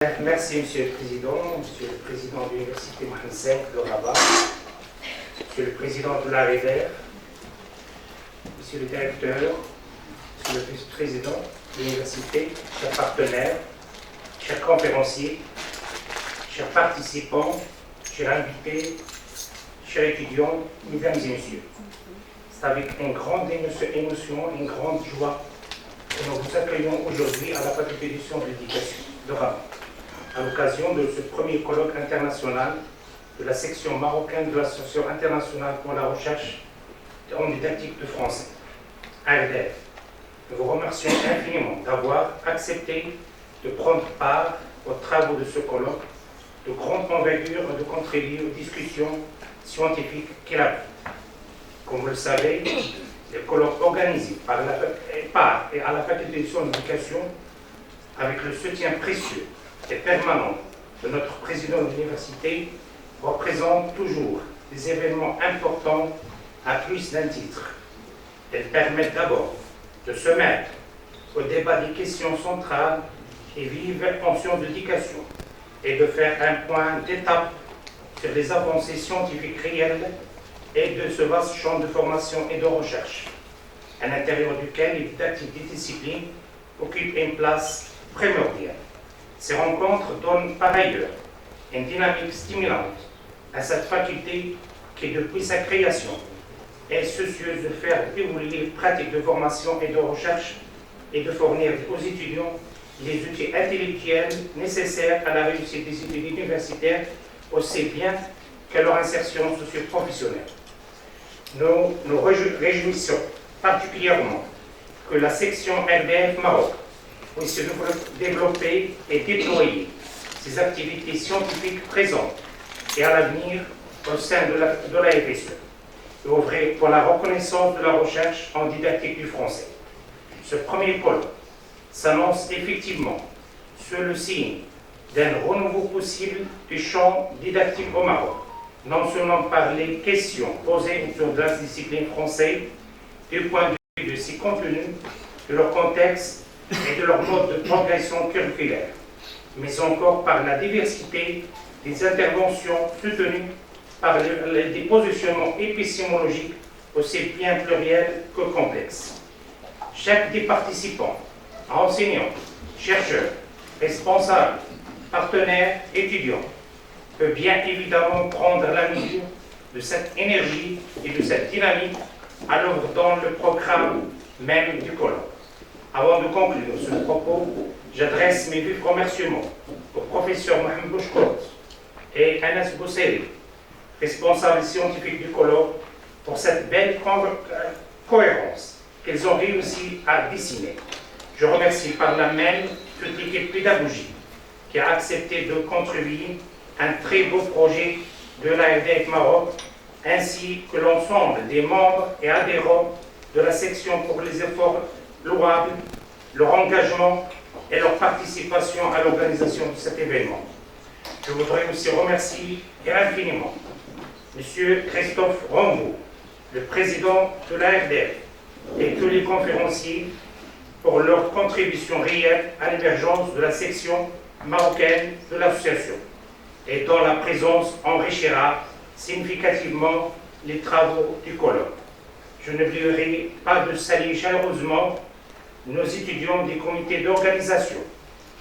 Merci, Monsieur le Président de l'Université Mohamed V de Rabat, Monsieur le Président de l'AREDER, Monsieur le Directeur, Monsieur le Vice-président de l'Université, chers partenaires, chers conférenciers, chers participants, chers invités, chers étudiants, mesdames et messieurs. C'est avec une grande émotion, une grande joie que nous vous accueillons aujourd'hui à la faculté des sciences de l'éducation de Rabat, à l'occasion de ce premier colloque international de la section marocaine de l'Association internationale pour la recherche en didactique de français, AREDER. Nous vous remercions infiniment d'avoir accepté de prendre part aux travaux de ce colloque de grande envergure et de contribuer aux discussions scientifiques qu'il abrite. Comme vous le savez, les colloques organisés par et à la faculté de sciences de l'éducation, avec le soutien précieux et permanent de notre président de l'université, représentent toujours des événements importants à plus d'un titre. Elles permettent d'abord de se mettre au débat des questions centrales et vives en sciences de l'éducation et de faire un point d'étape sur les avancées scientifiques réelles et de ce vaste champ de formation et de recherche, à l'intérieur duquel les didactiques des disciplines occupent une place primordiale. Ces rencontres donnent par ailleurs une dynamique stimulante à cette faculté qui, depuis sa création, est soucieuse de faire évoluer les pratiques de formation et de recherche et de fournir aux étudiants les outils intellectuels nécessaires à la réussite des études universitaires aussi bien qu'à leur insertion socio-professionnelle. Nous nous réjouissons particulièrement que la section RDF Maroc puisse développer et déployer ses activités scientifiques présentes et à l'avenir au sein de la FSE, et œuvrer pour la reconnaissance de la recherche en didactique du français. Ce premier colloque s'annonce effectivement sur le signe d'un renouveau possible du champ didactique au Maroc, non seulement par les questions posées autour de la discipline française, du point de vue de ses contenus, de leur contexte et de leur mode de progression curriculaire, mais encore par la diversité des interventions soutenues par des positionnements épistémologiques aussi bien pluriels que complexes. Chaque des participants, enseignants, chercheurs, responsables, partenaires, étudiants, peut bien évidemment prendre la mesure de cette énergie et de cette dynamique à l'œuvre dans le programme même du colloque. Avant de conclure ce propos, j'adresse mes vifs remerciements au professeur Mohamed Bouchkot et Anas Bousseri, responsables scientifiques du colloque, pour cette belle cohérence qu'ils ont réussi à dessiner. Je remercie par là même toute l'équipe pédagogique qui a accepté de contribuer à un très beau projet de l'AREDER Maroc, ainsi que l'ensemble des membres et adhérents de la section pour les efforts louables, leur engagement et leur participation à l'organisation de cet événement. Je voudrais aussi remercier infiniment M. Christophe Rambaud, le président de l'AREDER, et tous les conférenciers pour leur contribution réelle à l'émergence de la section marocaine de l'association, et dont la présence enrichira significativement les travaux du colloque. Je n'oublierai pas de saluer chaleureusement nos étudiants des comités d'organisation,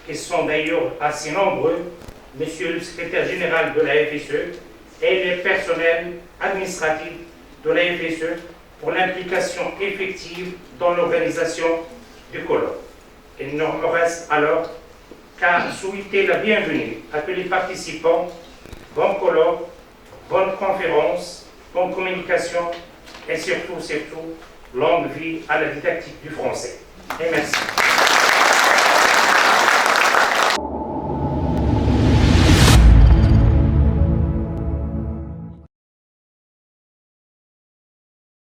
qui sont d'ailleurs assez nombreux, Monsieur le secrétaire général de la FSE et les personnels administratifs de la FSE pour l'implication effective dans l'organisation du colloque. Il ne me reste alors qu'à souhaiter la bienvenue à tous les participants. Bon colloque, bonne conférence, bonne communication et surtout, longue vie à la didactique du français. Et merci.